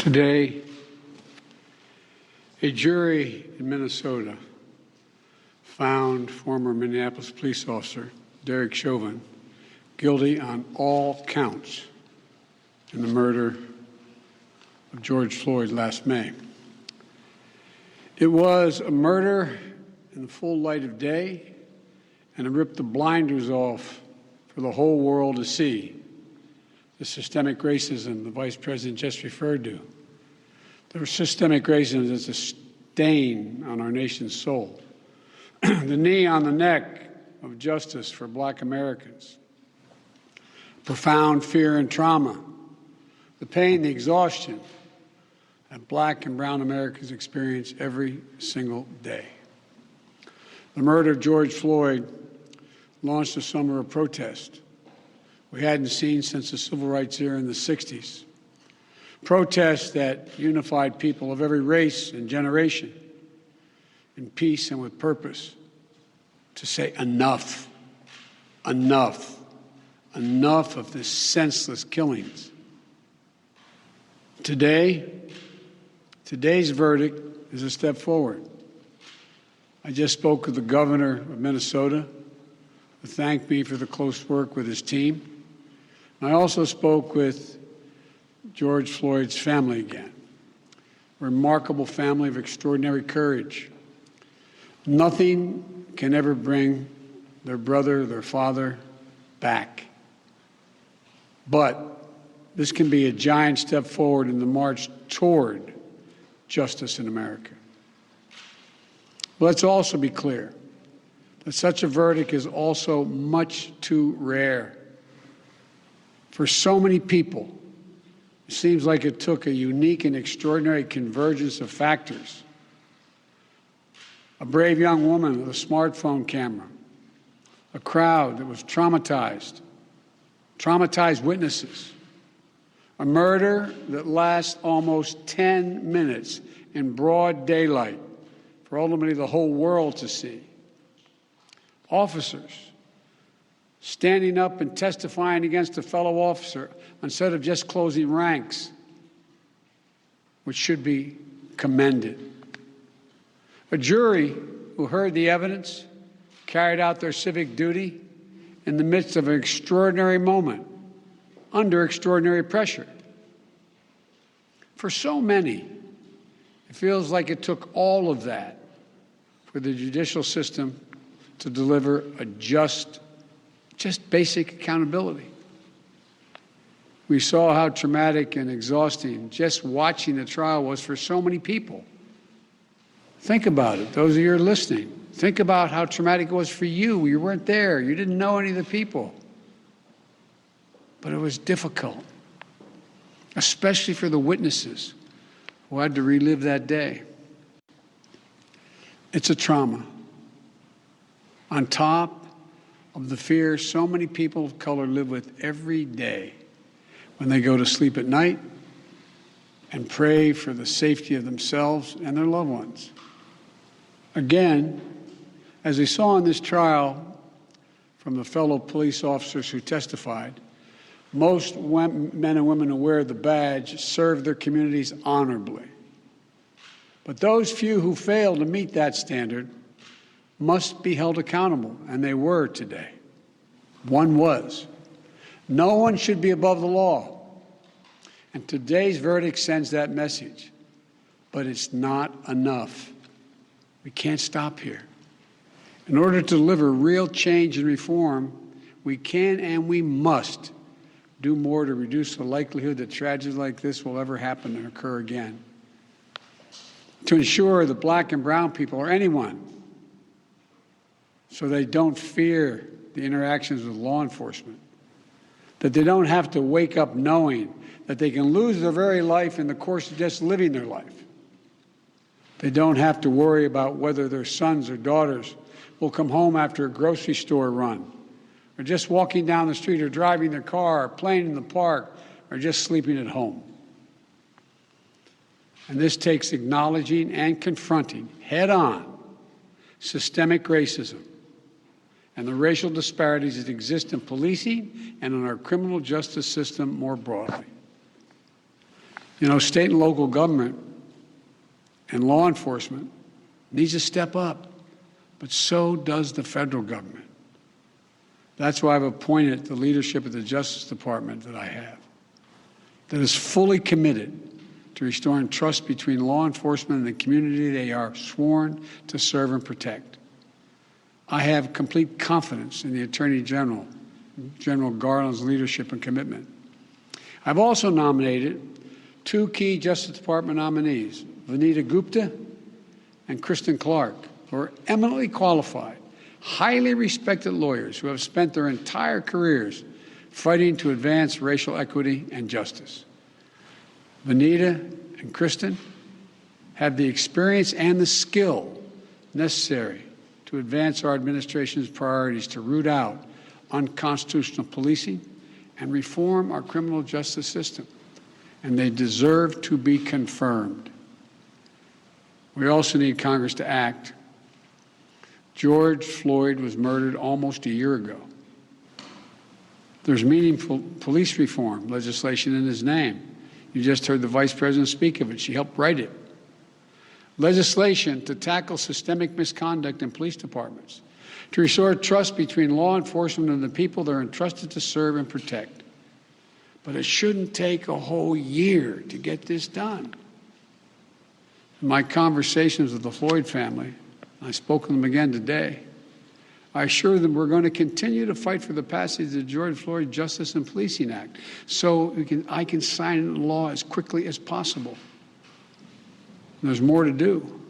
Today, a jury in Minnesota found former Minneapolis police officer Derek Chauvin guilty on all counts in the murder of George Floyd last May. It was a murder in the full light of day, and it ripped the blinders off for the whole world to see. The systemic racism the Vice President just referred to. The systemic racism is a stain on our nation's soul. The knee on the neck of justice for Black Americans. Profound fear and trauma. The pain, the exhaustion that Black and brown Americans experience every single day. The murder of George Floyd launched a summer of protest we hadn't seen since the civil rights era in the 60s. Protests that unified people of every race and generation in peace and with purpose to say enough, enough, enough of this senseless killings. Today's verdict is a step forward. I just spoke with the governor of Minnesota, who thanked me for the close work with his team. I also spoke with George Floyd's family again, a remarkable family of extraordinary courage. Nothing can ever bring their brother, their father back. But this can be a giant step forward in the march toward justice in America. But let's also be clear that such a verdict is also much too rare. For so many people, it seems like it took a unique and extraordinary convergence of factors. A brave young woman with a smartphone camera, a crowd that was traumatized witnesses, a murder that lasts almost 10 minutes in broad daylight for ultimately the whole world to see. Officers standing up and testifying against a fellow officer instead of just closing ranks, which should be commended. A jury who heard the evidence, carried out their civic duty in the midst of an extraordinary moment, under extraordinary pressure. For so many, it feels like it took all of that for the judicial system to deliver a just basic accountability. We saw how traumatic and exhausting just watching the trial was for so many people. Think about it, those of you who are listening. Think about how traumatic it was for you. You weren't there. You didn't know any of the people. But it was difficult, especially for the witnesses who had to relive that day. It's a trauma. On top of the fear so many people of color live with every day when they go to sleep at night and pray for the safety of themselves and their loved ones. Again, as we saw in this trial from the fellow police officers who testified, most men and women who wear the badge serve their communities honorably. But those few who fail to meet that standard must be held accountable, and they were today. One was. No one should be above the law. And today's verdict sends that message. But it's not enough. We can't stop here. In order to deliver real change and reform, we can and we must do more to reduce the likelihood that tragedies like this will ever happen and occur again. To ensure that Black and brown people, or anyone, so they don't fear the interactions with law enforcement, that they don't have to wake up knowing that they can lose their very life in the course of just living their life. They don't have to worry about whether their sons or daughters will come home after a grocery store run, or just walking down the street, or driving their car, or playing in the park, or just sleeping at home. And this takes acknowledging and confronting head-on systemic racism and the racial disparities that exist in policing and in our criminal justice system more broadly. You know, state and local government and law enforcement needs to step up, but so does the federal government. That's why I've appointed the leadership of the Justice Department that I have, that is fully committed to restoring trust between law enforcement and the community they are sworn to serve and protect. I have complete confidence in the Attorney General, General Garland's leadership and commitment. I've also nominated two key Justice Department nominees, Vanita Gupta and Kristen Clark, who are eminently qualified, highly respected lawyers who have spent their entire careers fighting to advance racial equity and justice. Vanita and Kristen have the experience and the skill necessary to advance our administration's priorities to root out unconstitutional policing and reform our criminal justice system, and they deserve to be confirmed. We also need Congress to act. George Floyd was murdered almost a year ago. There's meaningful police reform legislation in his name. You just heard the Vice President speak of it. She helped write it. Legislation to tackle systemic misconduct in police departments, to restore trust between law enforcement and the people they're entrusted to serve and protect. But it shouldn't take a whole year to get this done. In my conversations with the Floyd family, I spoke with them again today, I assure them we're going to continue to fight for the passage of the George Floyd Justice and Policing Act so I can sign it into law as quickly as possible. There's more to do.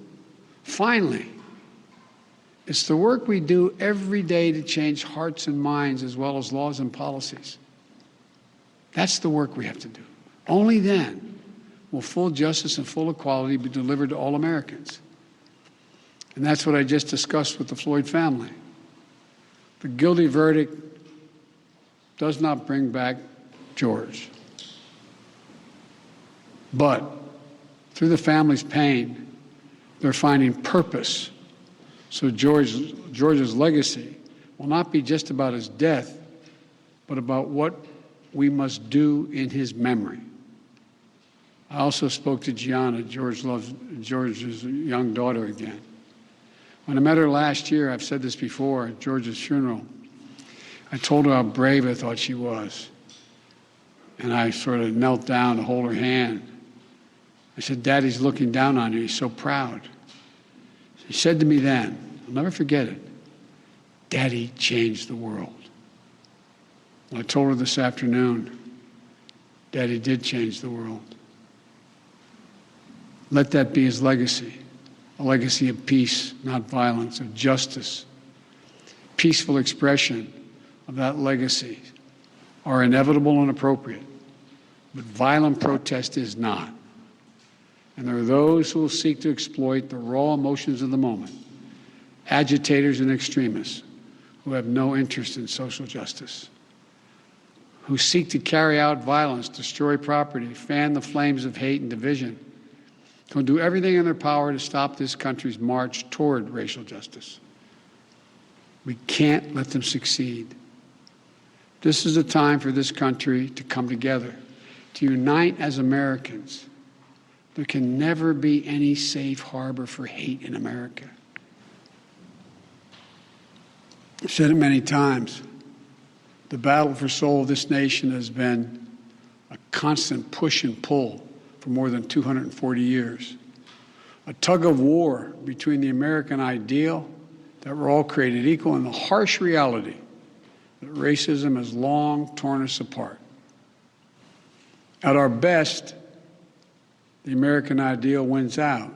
Finally, it's the work we do every day to change hearts and minds as well as laws and policies. That's the work we have to do. Only then will full justice and full equality be delivered to all Americans. And that's what I just discussed with the Floyd family. The guilty verdict does not bring back George. But through the family's pain, they're finding purpose. So George's legacy will not be just about his death, but about what we must do in his memory. I also spoke to Gianna, George's young daughter, again. When I met her last year, I've said this before, at George's funeral, I told her how brave I thought she was. And I sort of knelt down to hold her hand. I said, Daddy's looking down on you. He's so proud. She said to me then, I'll never forget it, Daddy changed the world. And I told her this afternoon, Daddy did change the world. Let that be his legacy. A legacy of peace, not violence, of justice. Peaceful expression of that legacy are inevitable and appropriate, but violent protest is not. And there are those who will seek to exploit the raw emotions of the moment, agitators and extremists who have no interest in social justice, who seek to carry out violence, destroy property, fan the flames of hate and division, who do everything in their power to stop this country's march toward racial justice. We can't let them succeed. This is a time for this country to come together, to unite as Americans. There can never be any safe harbor for hate in America. I've said it many times. The battle for soul of this nation has been a constant push and pull for more than 240 years. A tug of war between the American ideal that we're all created equal and the harsh reality that racism has long torn us apart. At our best, the American ideal wins out.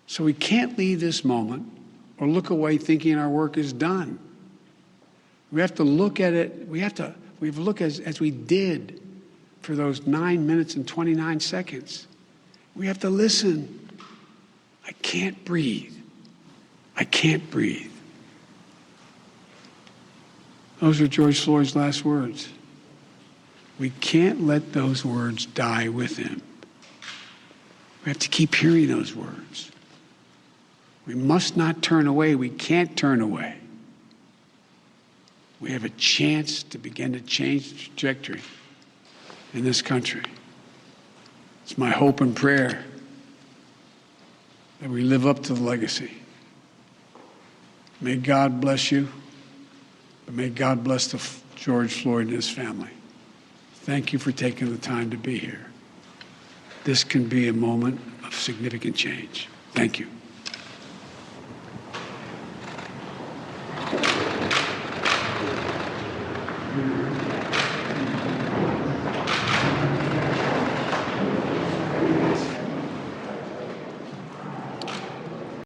So we can't leave this moment or look away thinking our work is done. We have to look at it, we have to look as we did for those 9 minutes and 29 seconds. We have to listen. I can't breathe. I can't breathe. Those are George Floyd's last words. We can't let those words die with him. We have to keep hearing those words. We must not turn away. We can't turn away. We have a chance to begin to change the trajectory in this country. It's my hope and prayer that we live up to the legacy. May God bless you, but may God bless George Floyd and his family. Thank you for taking the time to be here. This can be a moment of significant change. Thank you.